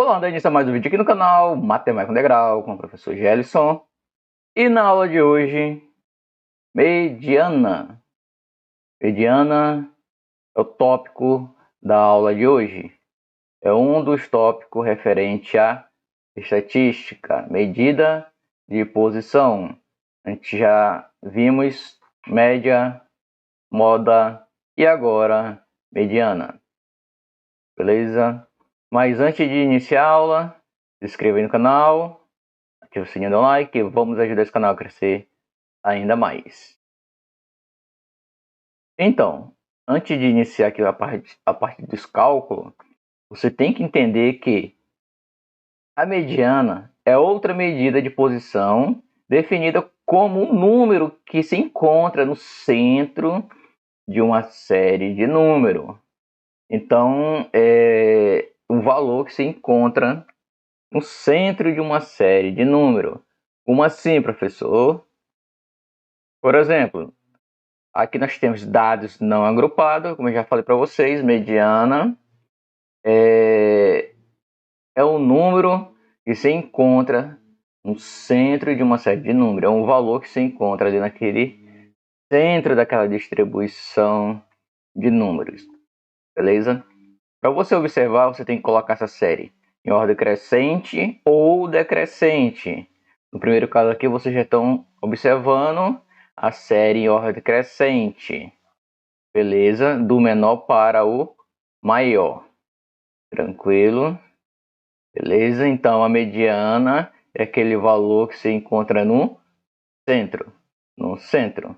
Olá, dando início a mais um vídeo aqui no canal Matemática Integral com o professor Gelson. E na aula de hoje, mediana. Mediana é o tópico da aula de hoje. É um dos tópicos referente à estatística, medida de posição. A gente já vimos média, moda e agora mediana. Beleza? Mas antes de iniciar a aula, se inscreva aí no canal, ative o sininho do like e vamos ajudar esse canal a crescer ainda mais. Então, antes de iniciar aqui a parte dos cálculos, você tem que entender que a mediana é outra medida de posição definida como um número que se encontra no centro de uma série de números. Então, é um valor que se encontra no centro de uma série de números. Como assim, professor? Por exemplo, aqui nós temos dados não agrupados, como eu já falei para vocês, mediana é um número que se encontra no centro de uma série de números. É um valor que se encontra ali naquele centro daquela distribuição de números. Beleza? Para você observar, você tem que colocar essa série em ordem crescente ou decrescente. No primeiro caso aqui, vocês já estão observando a série em ordem crescente. Beleza? Do menor para o maior. Tranquilo? Beleza? Então, a mediana é aquele valor que se encontra no centro. No centro.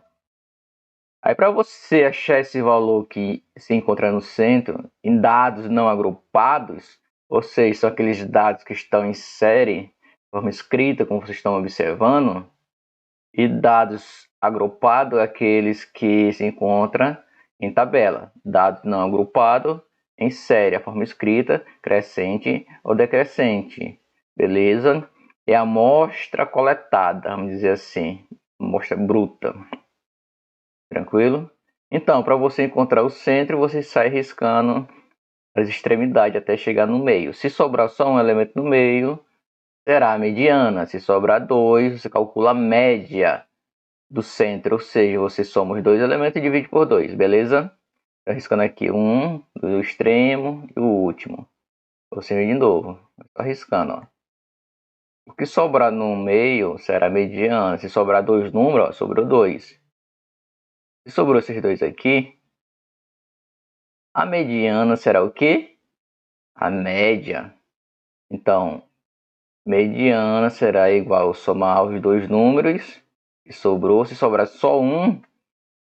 Aí, para você achar esse valor que se encontra no centro, em dados não agrupados, ou seja, são aqueles dados que estão em série, de forma escrita, como vocês estão observando, e dados agrupados, aqueles que se encontram em tabela. Dados não agrupados, em série, a forma escrita, crescente ou decrescente. Beleza? É a amostra coletada, vamos dizer assim, amostra bruta. Tranquilo? Então, para você encontrar o centro, você sai riscando as extremidades até chegar no meio. Se sobrar só um elemento no meio, será a mediana. Se sobrar dois, você calcula a média do centro, ou seja, você soma os dois elementos e divide por 2, beleza? Estou riscando aqui um do extremo e o último. Vou seguir de novo. Estou riscando, ó. O que sobrar no meio será a mediana. Se sobrar dois números, ó, sobrou 2. Se sobrou esses dois aqui, a mediana será o quê? A média. Então, mediana será igual a somar os dois números que sobrou. Se sobrar só um,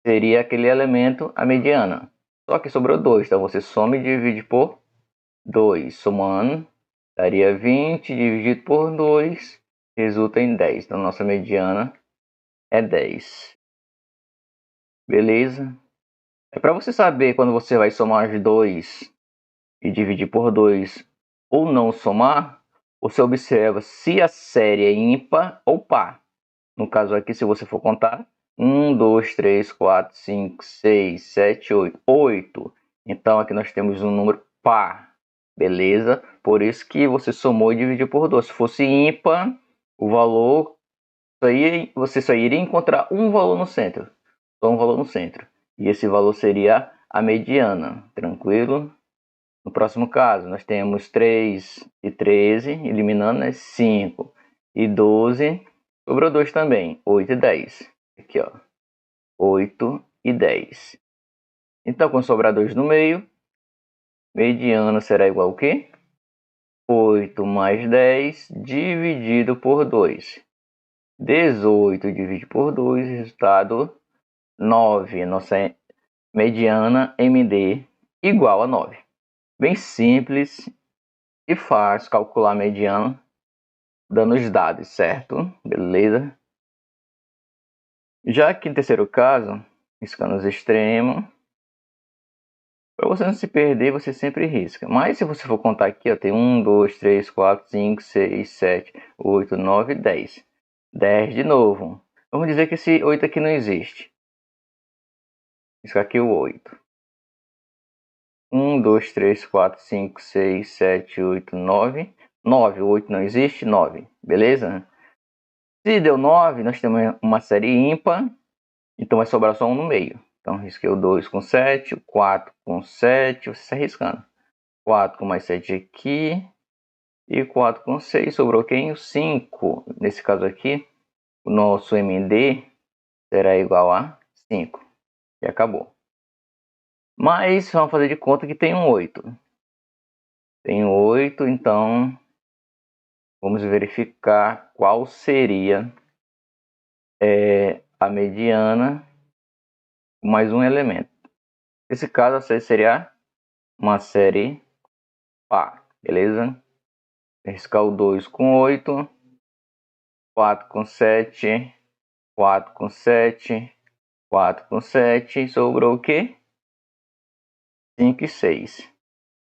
seria aquele elemento a mediana. Só que sobrou 2, então você soma e divide por 2. Somando, daria 20 dividido por 2, resulta em 10. Então, nossa mediana é 10. Beleza? É para você saber quando você vai somar os 2 e dividir por 2 ou não somar, você observa se a série é ímpar ou par. No caso aqui, se você for contar, 1, 2, 3, 4, 5, 6, 7, 8. 8. Então, aqui nós temos um número par. Beleza? Por isso que você somou e dividiu por 2. Se fosse ímpar, o valor, você só iria encontrar um valor no centro. Só um valor no centro. E esse valor seria a mediana. Tranquilo? No próximo caso, nós temos 3 e 13, eliminando, né? 5 e 12. Sobrou 2 também, 8 e 10. Aqui, ó. 8 e 10. Então, quando sobrar 2 no meio, mediana será igual a quê? 8 mais 10 dividido por 2. 18 dividido por 2, resultado 9. Nossa mediana MD igual a 9. Bem simples e fácil calcular a mediana dando os dados, certo? Beleza? Já aqui no terceiro caso, riscando os extremos. Para você não se perder, você sempre risca. Mas se você for contar aqui, ó, tem 1, 2, 3, 4, 5, 6, 7, 8, 9, 10. 10 de novo. Vamos dizer que esse 8 aqui não existe. Riscar aqui o 8. 1, 2, 3, 4, 5, 6, 7, 8, 9. 9, 8 não existe, 9. Beleza? Se deu 9, nós temos uma série ímpar. Então vai sobrar só um no meio. Então risquei o 2 com 7, o 4 com 7, você está riscando. 4 com mais 7 aqui. E 4 com 6, sobrou quem? O 5. Nesse caso aqui, o nosso MD será igual a 5. E acabou. Mas vamos fazer de conta que tem um 8. Tem 8, então vamos verificar qual seria a mediana com mais um elemento. Nesse caso, a série seria uma série par, beleza? Riscar o 2 com 8, 4 com 7, 4 com 7, 4 com 7, sobrou o quê? 5 e 6.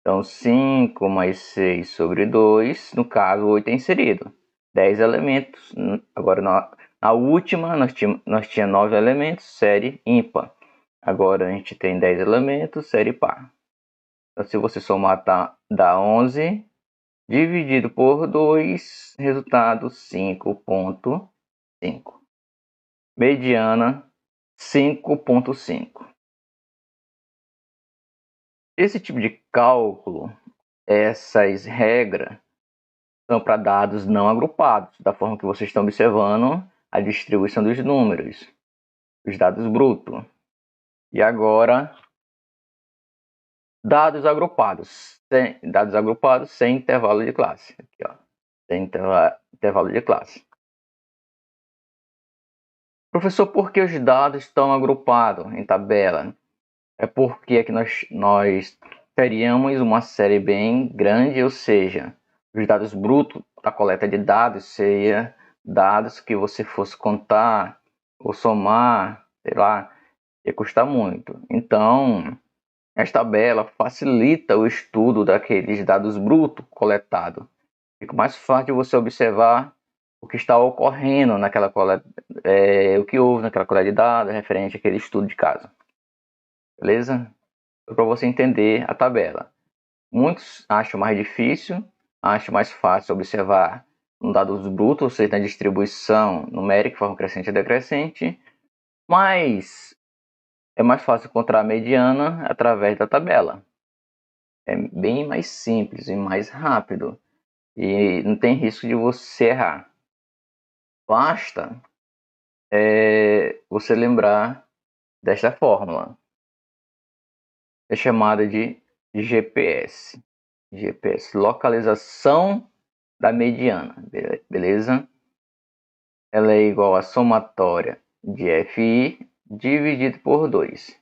Então, 5 mais 6 sobre 2, no caso, 8 é inserido. 10 elementos. Agora, na última, nós tínhamos 9 elementos, série ímpar. Agora, a gente tem 10 elementos, série par. Então, se você somar, dá 11. Dividido por 2, resultado 5,5. Mediana 5,5. Esse tipo de cálculo, essas regras, são para dados não agrupados, da forma que vocês estão observando a distribuição dos números, os dados brutos. E agora, dados agrupados sem intervalo de classe. Aqui, ó, sem intervalo de classe. Professor, por que os dados estão agrupados em tabela? É porque aqui nós teríamos uma série bem grande, ou seja, os dados brutos da coleta de dados seria dados que você fosse contar ou somar, sei lá, ia custar muito. Então, esta tabela facilita o estudo daqueles dados brutos coletados. Fica mais fácil de você observar o que está ocorrendo naquela coleta, o que houve naquela coleta de dados referente àquele estudo de caso. Beleza? Para você entender a tabela. Muitos acham mais difícil, acham mais fácil observar no dados brutos, ou seja, na distribuição numérica, forma crescente e decrescente, mas é mais fácil encontrar a mediana através da tabela. É bem mais simples e mais rápido e não tem risco de você errar. Basta você lembrar desta fórmula. É chamada de GPS. GPS, localização da mediana, beleza? Ela é igual a somatória de FI dividido por 2.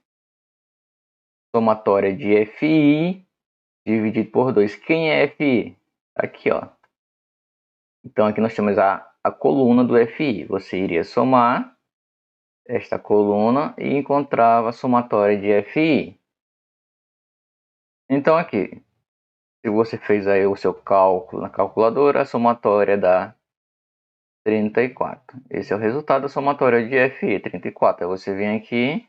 Somatória de FI dividido por 2. Quem é FI? Aqui, ó. Então, aqui nós temos a coluna do FI. Você iria somar esta coluna e encontrava a somatória de FI. Então, aqui, se você fez aí o seu cálculo na calculadora, a somatória dá 34. Esse é o resultado da somatória de FI, 34. Aí você vem aqui,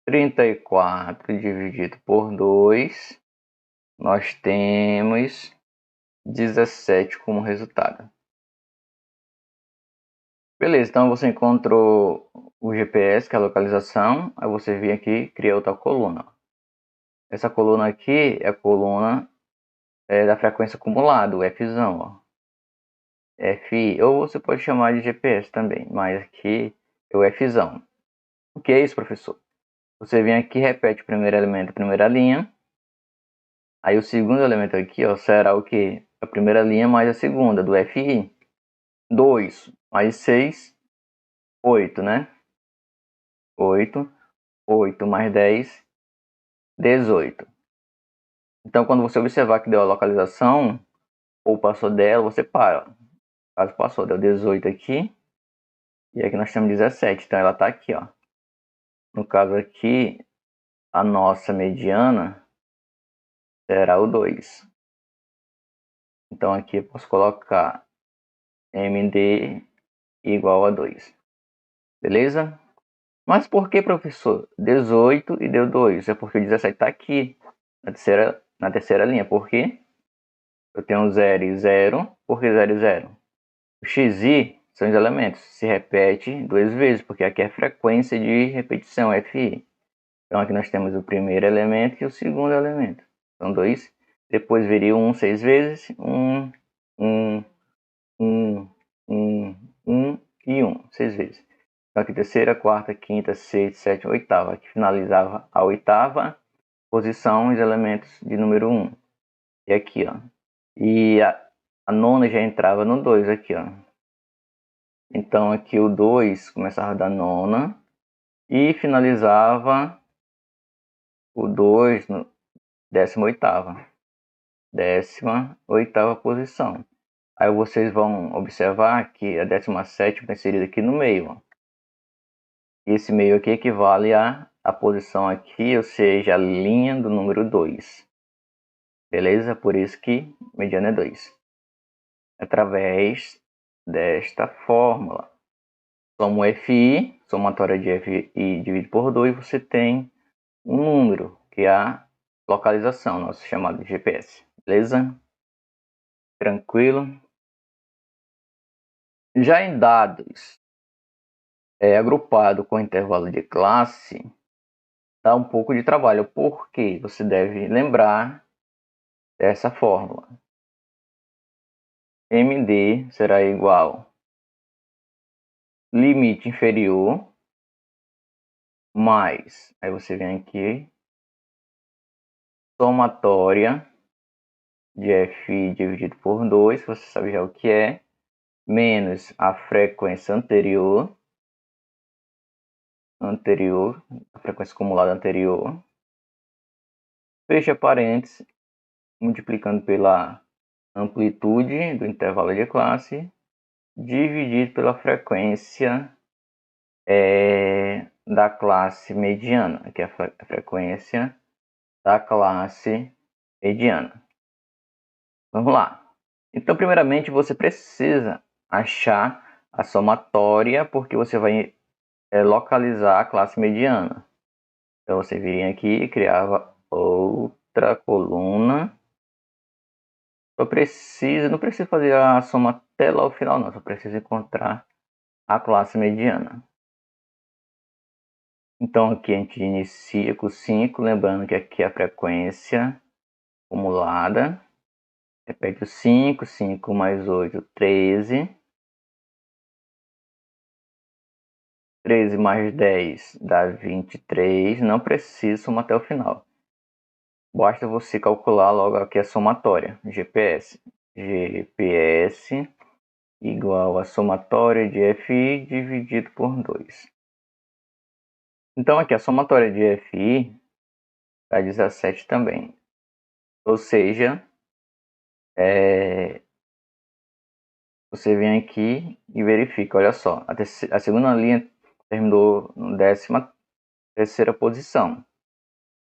34 dividido por 2, nós temos 17 como resultado. Beleza, então você encontrou o GPS, que é a localização, aí você vem aqui e cria outra coluna. Essa coluna aqui é a coluna da frequência acumulada, o Fzão, ó. FI, ou você pode chamar de GPS também, mas aqui é o Fzão. O que é isso, professor? Você vem aqui e repete o primeiro elemento, a primeira linha. Aí o segundo elemento aqui, ó, será o que? A primeira linha mais a segunda, do FI. 2 mais 6, 8, né? 8, 8 mais 10, 18. Então, quando você observar que deu a localização, ou passou dela, você para. Caso passou, deu 18 aqui. E aqui nós temos 17, então ela está aqui, ó. No caso aqui, a nossa mediana será o 2. Então aqui eu posso colocar MD igual a 2. Beleza? Mas por que, professor? 18 e deu 2. É porque o 17 está aqui. na terceira linha. Por quê? Eu tenho 0 e 0. Por que 0 e 0? O x e y são os elementos. Se repete 2 vezes, porque aqui é a frequência de repetição, fi. Então aqui nós temos o primeiro elemento e o segundo elemento. São 2. Depois viria 1 6 vezes. 1, 1, 1, 1, 1 e 1. 6 vezes. Então aqui terceira, quarta, quinta, sexta, sétima, oitava. Aqui finalizava a oitava posição os elementos de número 1. E aqui, ó. E a nona já entrava no 2 aqui, ó. Então aqui o 2 começava da nona e finalizava o 2 no 18ª. 18ª posição. Aí vocês vão observar que a 17ª está inserida aqui no meio, ó. E esse meio aqui equivale a posição aqui, ou seja, a linha do número 2. Beleza? Por isso que mediana é 2. Através desta fórmula. Soma o FI, somatória de FI dividido por 2, você tem um número, que é a localização, nosso chamado de GPS. Beleza? Tranquilo? Já em dados agrupado com intervalo de classe, dá um pouco de trabalho, porque você deve lembrar dessa fórmula. MD será igual limite inferior mais, aí você vem aqui, somatória de FI dividido por 2, você sabe já o que é, menos a frequência anterior, a frequência acumulada anterior, fecha parênteses, multiplicando pela amplitude do intervalo de classe, dividido pela frequência da classe mediana, que é a frequência da classe mediana. Vamos lá. Então, primeiramente, você precisa achar a somatória, porque você vai localizar a classe mediana. Então, você viria aqui e criava outra coluna. Não precisa fazer a soma até lá o final, não. Só precisa encontrar a classe mediana. Então, aqui a gente inicia com 5, lembrando que aqui é a frequência acumulada. Repete o 5, 5 mais 8, 13. 13 mais 10 dá 23. Não precisa somar até o final. Basta você calcular logo aqui a somatória. GPS. GPS igual a somatória de FI dividido por 2. Então aqui a somatória de FI dá 17 também. Ou seja, você vem aqui e verifica. Olha só, a segunda linha terminou na 13ª posição.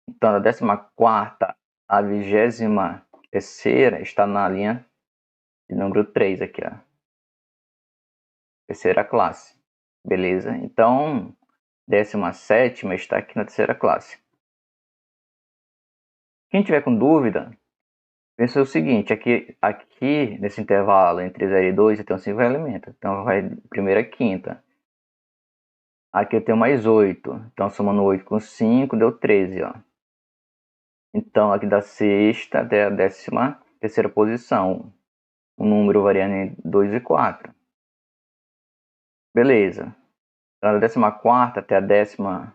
Então, da 14ª à 23ª está na linha de número 3 aqui, ó. Terceira classe. Beleza? Então, 17ª está aqui na terceira classe. Quem tiver com dúvida, pensa o seguinte, aqui nesse intervalo entre 0 e 2 eu tenho 5 elementos. Então, vai primeira quinta. Aqui eu tenho mais 8. Então, somando 8 com 5, deu 13, ó. Então, aqui da sexta até a 13ª posição, o número variando em 2 e 4. Beleza. Então, da 14ª até a 10ª,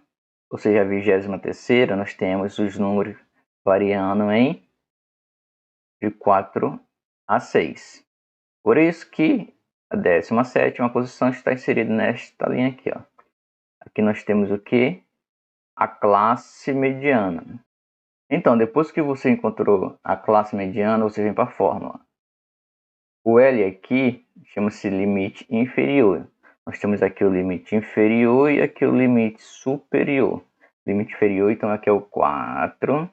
ou seja, a 23ª, nós temos os números variando em de 4 a 6. Por isso que a 17ª posição está inserida nesta linha aqui, ó. Aqui nós temos o que? A classe mediana. Então, depois que você encontrou a classe mediana, você vem para a fórmula. O L aqui chama-se limite inferior. Nós temos aqui o limite inferior e aqui o limite superior. Limite inferior, então, aqui é o 4,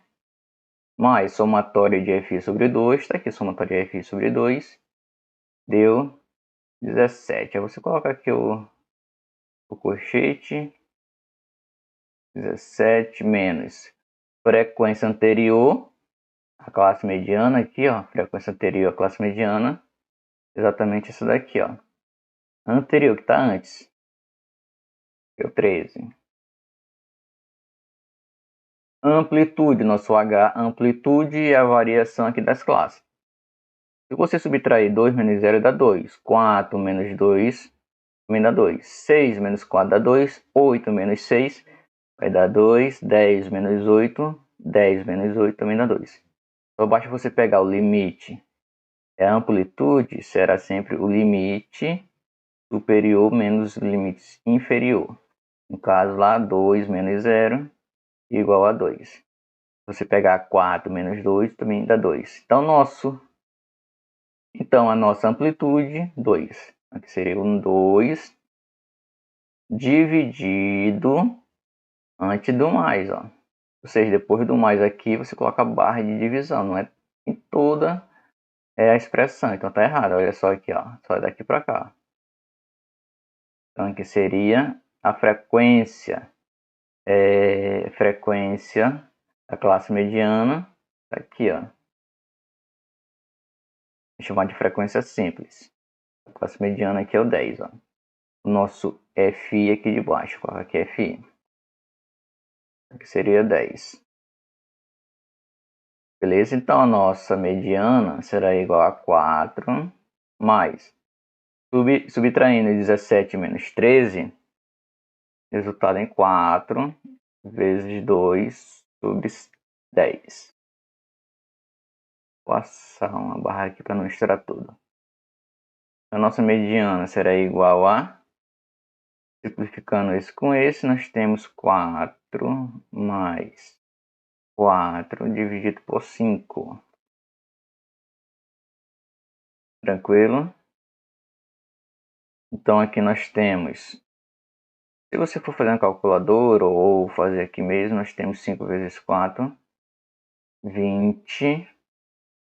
mais somatória de FI sobre 2. Está aqui, somatória de FI sobre 2. Deu 17. Aí você coloca aqui o colchete. 17 menos frequência anterior. a classe mediana aqui, ó, frequência anterior à classe mediana, exatamente isso daqui, ó. Anterior, que está antes, é o 13. Amplitude, nosso H, amplitude é a variação aqui das classes. Se você subtrair 2 menos 0 dá 2, 4 menos 2 também dá 2, 6 menos 4 dá 2, 8 menos 6 vai dar 2, 10 menos 8, 10 menos 8 também dá 2. Só basta você pegar o limite. A amplitude será sempre o limite superior menos o limite inferior. No caso lá, 2 menos 0 igual a 2. Se você pegar 4 menos 2 também dá 2. Então a nossa amplitude, 2. Aqui seria um 2 dividido antes do mais, ó. Ou seja, depois do mais aqui você coloca a barra de divisão, não é em toda a expressão, então tá errado. Olha só aqui, ó, só daqui para cá. Então aqui seria a frequência da classe mediana, tá aqui, ó. Vou chamar de frequência simples. A classe mediana aqui é o 10, ó. O nosso FI aqui de baixo, coloca aqui FI. Aqui seria 10. Beleza? Então a nossa mediana será igual a 4 mais, subtraindo 17 menos 13, resultado em 4 vezes 2 sobre 10. Vou passar uma barra aqui para não misturar tudo. A nossa mediana será igual a, simplificando esse com esse, nós temos 4 mais 4 dividido por 5. Tranquilo? Então aqui nós temos, se você for fazer na calculadora ou fazer aqui mesmo, nós temos 5 vezes 4, 20,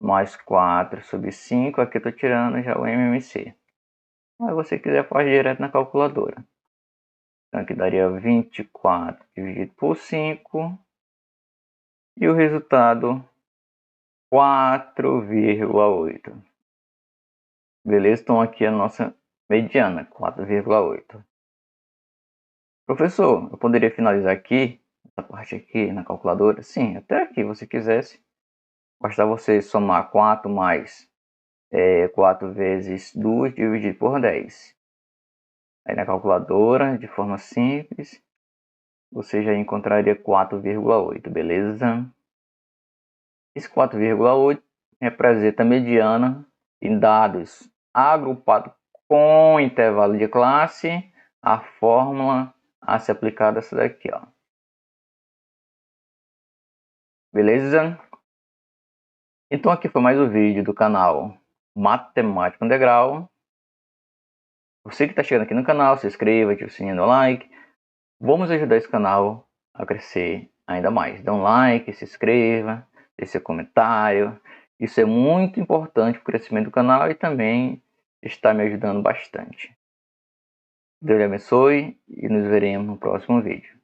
mais 4 sobre 5, aqui eu estou tirando já o MMC. Mas se você quiser faz direto na calculadora. Então aqui daria 24 dividido por 5, e o resultado 4,8. Beleza? Então aqui a nossa mediana, 4,8. Professor, eu poderia finalizar aqui, essa parte aqui na calculadora? Sim, até aqui, se quisesse. Basta você somar 4 mais 4 vezes 2 dividido por 10. Aí na calculadora, de forma simples, você já encontraria 4,8, beleza? Esse 4,8 representa a mediana em dados agrupados com intervalo de classe. A fórmula a ser aplicada é essa daqui, ó. Beleza? Então aqui foi mais um vídeo do canal Matemática no Degrau. Você que está chegando aqui no canal, se inscreva, ative o sininho do like. Vamos ajudar esse canal a crescer ainda mais. Dê um like, se inscreva, deixe seu comentário. Isso é muito importante para o crescimento do canal e também está me ajudando bastante. Deus lhe abençoe e nos veremos no próximo vídeo.